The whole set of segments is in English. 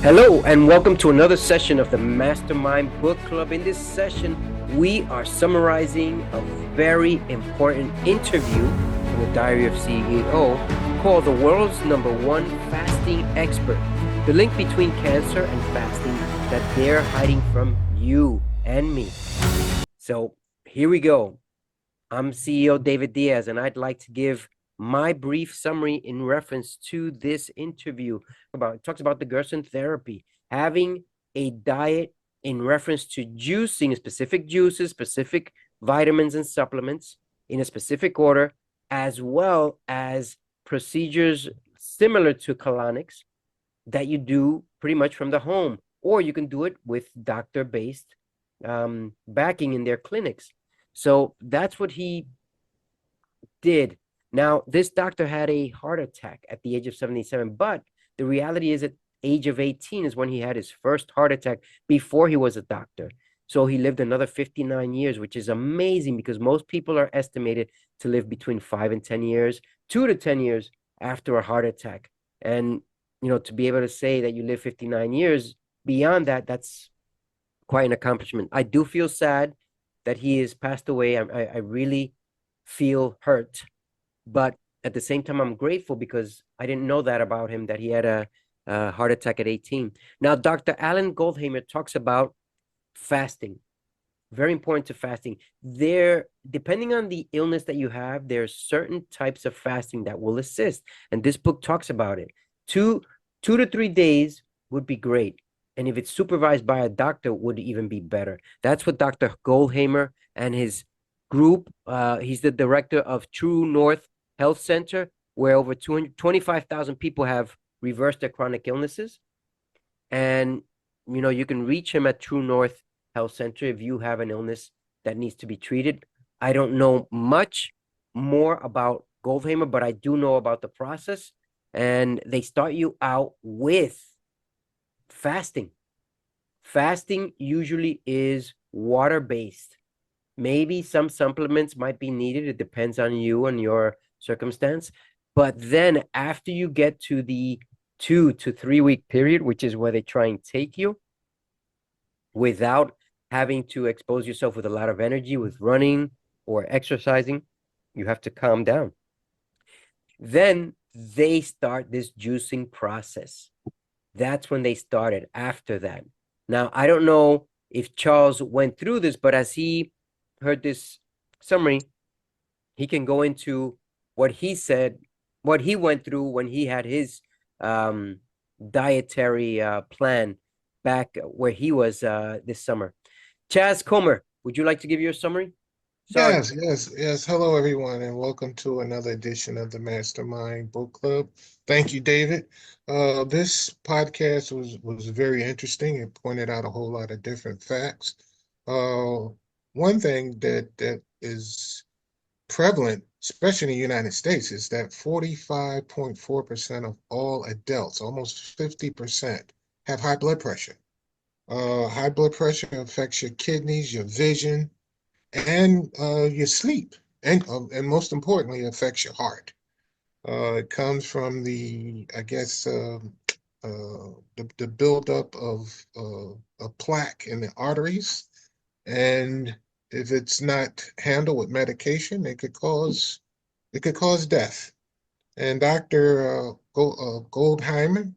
Hello, and welcome to another session of the Mastermind Book Club. In this session, we are summarizing a very important interview in the Diary of CEO called The World's #1 Fasting Expert, the link between cancer and fasting that they're hiding from you and me. So here we go. I'm CEO David Diaz, and I'd like to give my brief summary in reference to this interview. It talks about the Gerson therapy, having a diet in reference to juicing specific juices, specific vitamins and supplements in a specific order, as well as procedures similar to colonics that you do pretty much from the home, or you can do it with doctor-based backing in their clinics. So that's what he did. Now, this doctor had a heart attack at the age of 77, but the reality is at age of 18 is when he had his first heart attack before he was a doctor. So he lived another 59 years, which is amazing because most people are estimated to live between 5 and 10 years, 2 to 10 years after a heart attack. And, to be able to say that you live 59 years beyond that, that's quite an accomplishment. I do feel sad that he has passed away. I really feel hurt, but at the same time, I'm grateful because I didn't know that about him, that he had a heart attack at 18. Now, Dr. Alan Goldhamer talks about fasting. Very important to fasting. Depending on the illness that you have, there's certain types of fasting that will assist. And this book talks about it. Two to 3 days would be great. And if it's supervised by a doctor, would even be better. That's what Dr. Goldhamer and his group, he's the director of True North Health Center, where over 225,000 people have reversed their chronic illnesses. And, you can reach him at True North Health Center if you have an illness that needs to be treated. I don't know much more about Goldhamer, but I do know about the process. And they start you out with fasting. Fasting usually is water-based. Maybe some supplements might be needed. It depends on you and your circumstance. But then after you get to the 2 to 3 week period, which is where they try and take you without having to expose yourself with a lot of energy with running or exercising, you have to calm down. Then they start this juicing process. That's when they started after that. Now, I don't know if Charles went through this, but as he heard this summary, he can go into what he said, what he went through when he had his dietary plan back where he was this summer. Chaz Culmer, would you like to give your summary? Sorry. Yes. Hello, everyone, and welcome to another edition of the Mastermind Book Club. Thank you, David. This podcast was very interesting. It pointed out a whole lot of different facts. One thing that is prevalent, especially in the United States, is that 45.4% of all adults, almost 50%, have high blood pressure. High blood pressure affects your kidneys, your vision, and your sleep, and most importantly, affects your heart. It comes from I guess, the buildup of a plaque in the arteries, and if it's not handled with medication, it could cause death. And Dr. Goldham,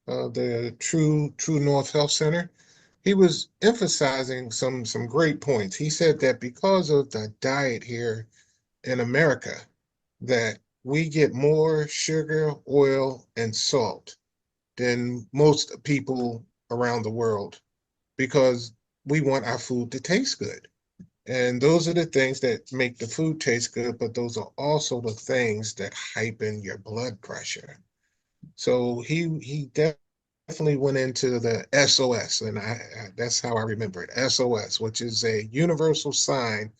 the True North Health Center, he was emphasizing some great points. He said that because of the diet here in America, that we get more sugar, oil, and salt than most people around the world because we want our food to taste good. And those are the things that make the food taste good, but those are also the things that heighten your blood pressure. So he definitely went into the SOS, and that's how I remember it, SOS, which is a universal sign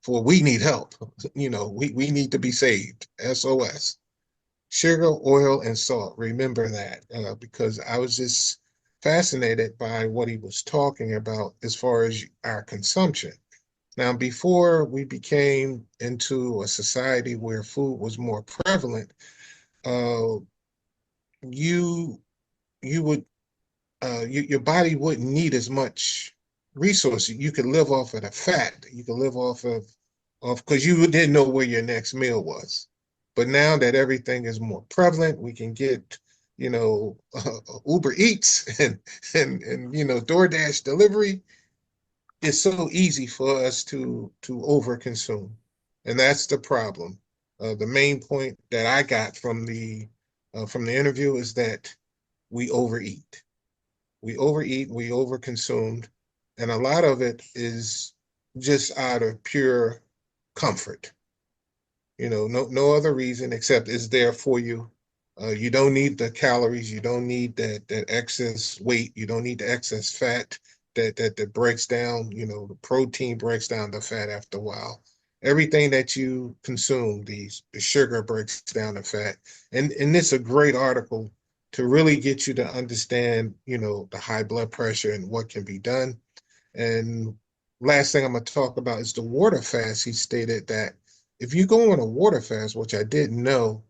for we need help. We need to be saved. SOS. Sugar, oil, and salt. Remember that, because I was just fascinated by what he was talking about as far as our consumption. Now, before we became into a society where food was more prevalent, uh, you you would your body wouldn't need as much resources. You could live off of the fat. You could live off of because you didn't know where your next meal was. But now that everything is more prevalent, we can get, Uber Eats and DoorDash delivery. It's so easy for us to overconsume, and that's the problem. The main point that I got from the interview is that we overeat. We overeat, we overconsumed, and a lot of it is just out of pure comfort. No other reason except it's there for you. You don't need the calories, you don't need that excess weight, you don't need the excess fat that breaks down, the protein breaks down the fat after a while. Everything that you consume, the sugar breaks down the fat. And it's a great article to really get you to understand, the high blood pressure and what can be done. And last thing I'm going to talk about is the water fast. He stated that if you go on a water fast, which I didn't know,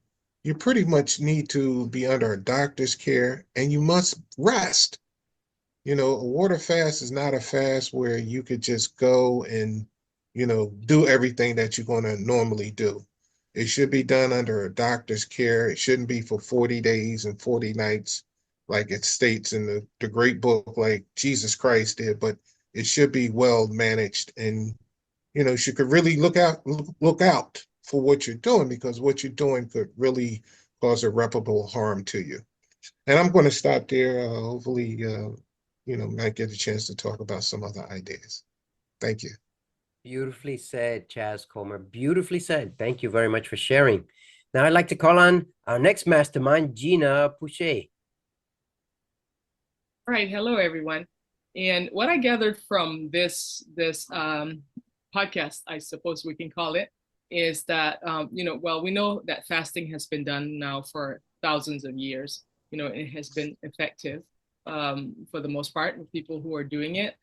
you pretty much need to be under a doctor's care and you must rest. A water fast is not a fast where you could just go and, do everything that you're going to normally do. It should be done under a doctor's care. It shouldn't be for 40 days and 40 nights, like it states in the great book, like Jesus Christ did, but it should be well managed. And, you could really look out for what you're doing, because what you're doing could really cause irreparable harm to you. And I'm going to stop there. Hopefully, might get a chance to talk about some other ideas. Thank you. Beautifully said, Chaz Culmer. Beautifully said. Thank you very much for sharing. Now I'd like to call on our next mastermind, Gina Pouchet. All right, hello everyone. And what I gathered from this podcast, I suppose we can call it, is that we know that fasting has been done now for thousands of years. It has been effective for the most part with people who are doing it.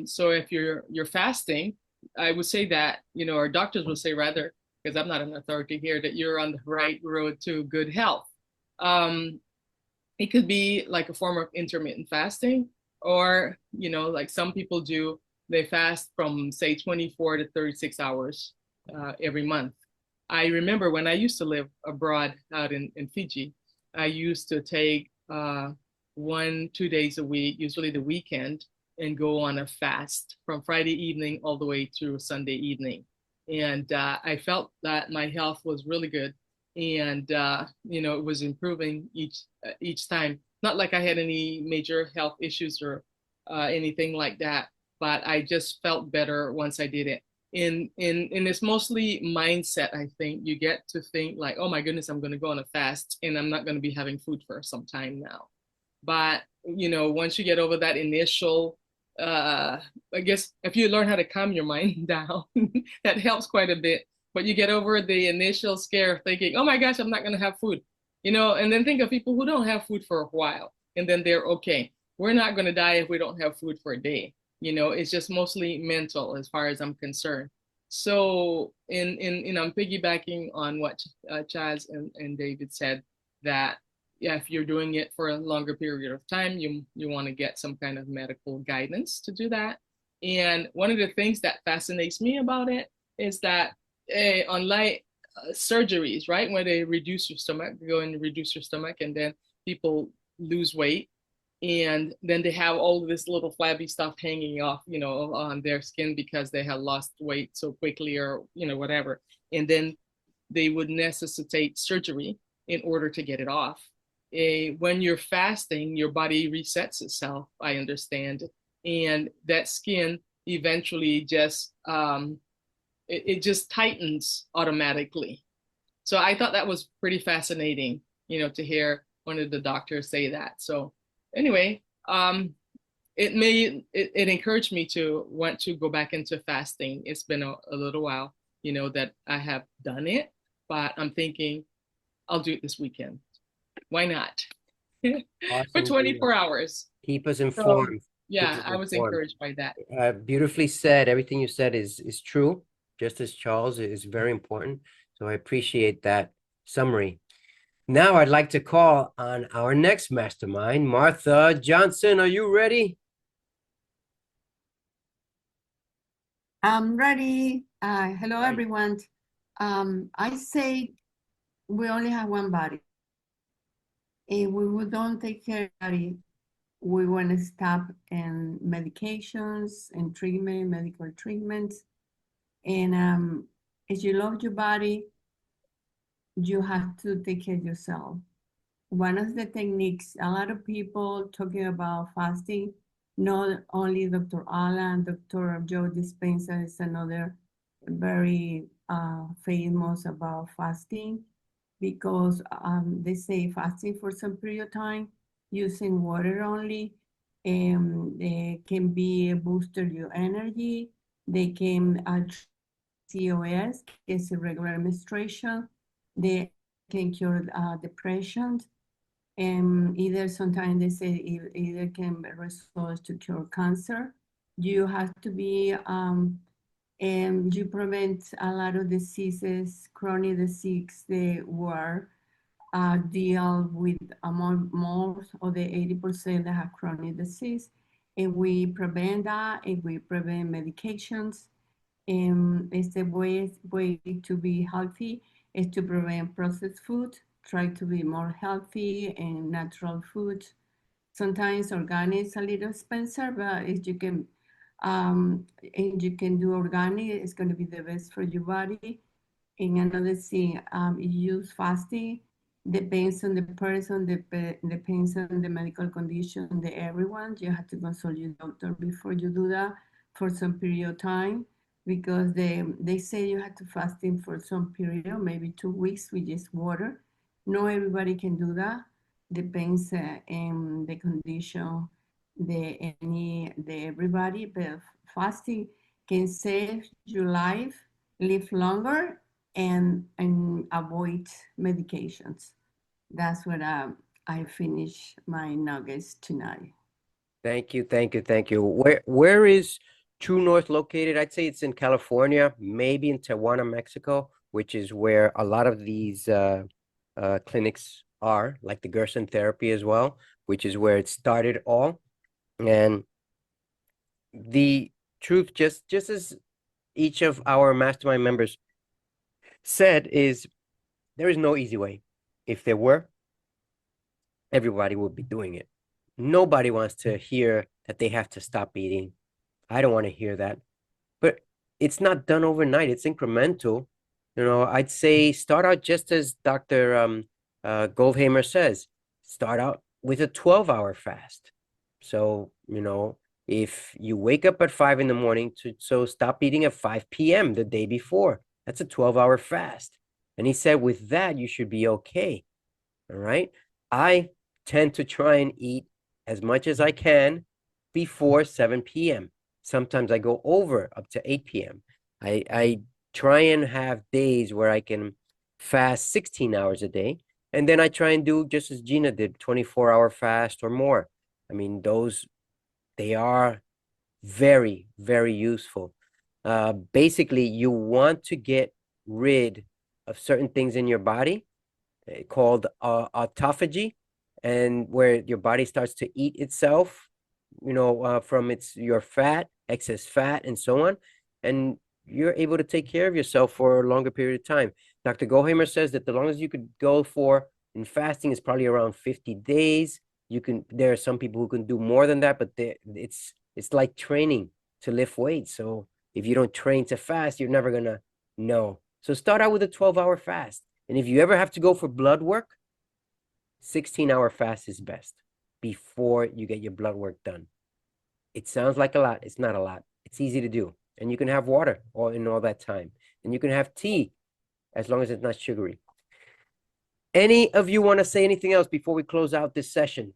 So if you're fasting, I would say that, our doctors would say rather, because I'm not an authority here, that you're on the right road to good health. It could be like a form of intermittent fasting, or, like some people do, they fast from say 24 to 36 hours every month. I remember when I used to live abroad out in Fiji, I used to take 1-2 days a week, usually the weekend, and go on a fast from Friday evening all the way through Sunday evening. And I felt that my health was really good. And, it was improving each time. Not like I had any major health issues or anything like that, but I just felt better once I did it. And it's mostly mindset, I think. You get to think like, oh my goodness, I'm going to go on a fast and I'm not going to be having food for some time now. But, once you get over that initial, I guess if you learn how to calm your mind down, that helps quite a bit. But you get over the initial scare of thinking, oh my gosh, I'm not going to have food, and then think of people who don't have food for a while and then they're okay. We're not going to die if we don't have food for a day. It's just mostly mental as far as I'm concerned. So I'm piggybacking on what Chaz and David said, that yeah, if you're doing it for a longer period of time, you want to get some kind of medical guidance to do that. And one of the things that fascinates me about it is that unlike surgeries, right, where they reduce your stomach, go and reduce your stomach, and then people lose weight, and then they have all this little flabby stuff hanging off, on their skin because they have lost weight so quickly, or whatever, and then they would necessitate surgery in order to get it off. When you're fasting, your body resets itself, I understand, and that skin eventually just it just tightens automatically. So I thought that was pretty fascinating, to hear one of the doctors say that. So anyway, it encouraged me to want to go back into fasting. It's been a little while, that I have done it, but I'm thinking I'll do it this weekend. Why not? Awesome. For 24 hours. Keep us informed. So, yeah, I was encouraged by that. Beautifully said. Everything you said is true, just as Charles is very important. So I appreciate that summary. Now I'd like to call on our next mastermind, Marth Johnson. Are you ready? I'm ready. Hello, Right. everyone. I say we only have one body. If we don't take care of the body, we want to stop in medications and treatment, medical treatments. And if you love your body, you have to take care of yourself. One of the techniques, a lot of people talking about fasting, not only Dr. Alan, Dr. Joe Dispenza is another very famous about fasting because they say fasting for some period of time using water only they can be a booster your energy. They can COS, is irregular menstruation. They can cure depression and either sometimes they say either can result to cure cancer. You have to be and you prevent a lot of diseases, chronic disease that were deal with more of the 80% that have chronic disease. If we prevent that, if we prevent medications, it's the way to be healthy is to prevent processed food, try to be more healthy and natural food. Sometimes organic is a little expensive, but if you can and you can do organic, it's going to be the best for your body. And another thing, use fasting depends on the person, depends on the medical condition, the everyone. You have to consult your doctor before you do that for some period of time because they say you have to fasting for some period, maybe 2 weeks with just water. Not everybody can do that. Depends on the condition, the everybody, but fasting can save your life, live longer, and avoid medications. That's what I finish my nuggets tonight. Thank you, thank you, thank you. Where is True North located? I'd say it's in California, maybe in Tijuana, Mexico, which is where a lot of these clinics are, like the Gerson therapy as well, which is where it started all. And the truth, just as each of our mastermind members said, is there is no easy way. If there were, everybody would be doing it. Nobody wants to hear that they have to stop eating. I don't want to hear that. But it's not done overnight. It's incremental. I'd say start out just as Dr. Goldhamer says, start out with a 12-hour fast. So, if you wake up at 5 in the morning, so stop eating at 5 p.m. the day before. That's a 12-hour fast. And he said with that, you should be okay. All right. I tend to try and eat as much as I can before 7 p.m. Sometimes I go over up to 8 p.m. I try and have days where I can fast 16 hours a day. And then I try and do just as Gina did, 24-hour fast or more. I mean, they are very, very useful. Basically, you want to get rid of certain things in your body called autophagy, and where your body starts to eat itself, from your fat, excess fat, and so on, and you're able to take care of yourself for a longer period of time. Dr. Goldhamer says that the longest you could go for in fasting is probably around 50 days. There are some people who can do more than that, but it's like training to lift weights. So if you don't train to fast, you're never gonna know. So start out with a 12-hour fast. And if you ever have to go for blood work, 16-hour fast is best before you get your blood work done. It sounds like a lot. It's not a lot. It's easy to do. And you can have water in all that time. And you can have tea as long as it's not sugary. Any of you want to say anything else before we close out this session?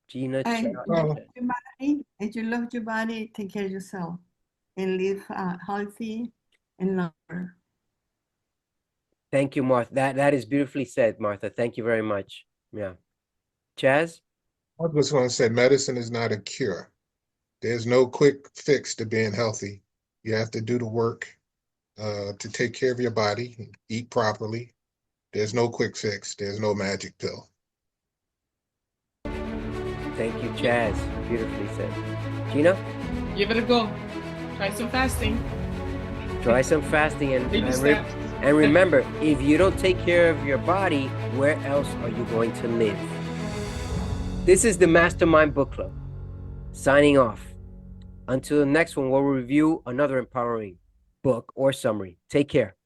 Gina, If you love your body, take care of yourself and live healthy and longer. Thank you, Martha. That is beautifully said, Martha. Thank you very much. Yeah. Chaz? I just want to say medicine is not a cure. There's no quick fix to being healthy. You have to do the work. to take care of your body, eat properly. There's no quick fix. There's no magic pill. Thank you, Chaz. Beautifully said. Gina? Give it a go. Try some fasting. Try some fasting Baby steps. and remember, if you don't take care of your body, where else are you going to live? This is the Mastermind Book Club. Signing off. Until the next one, we'll review another empowering book or summary. Take care.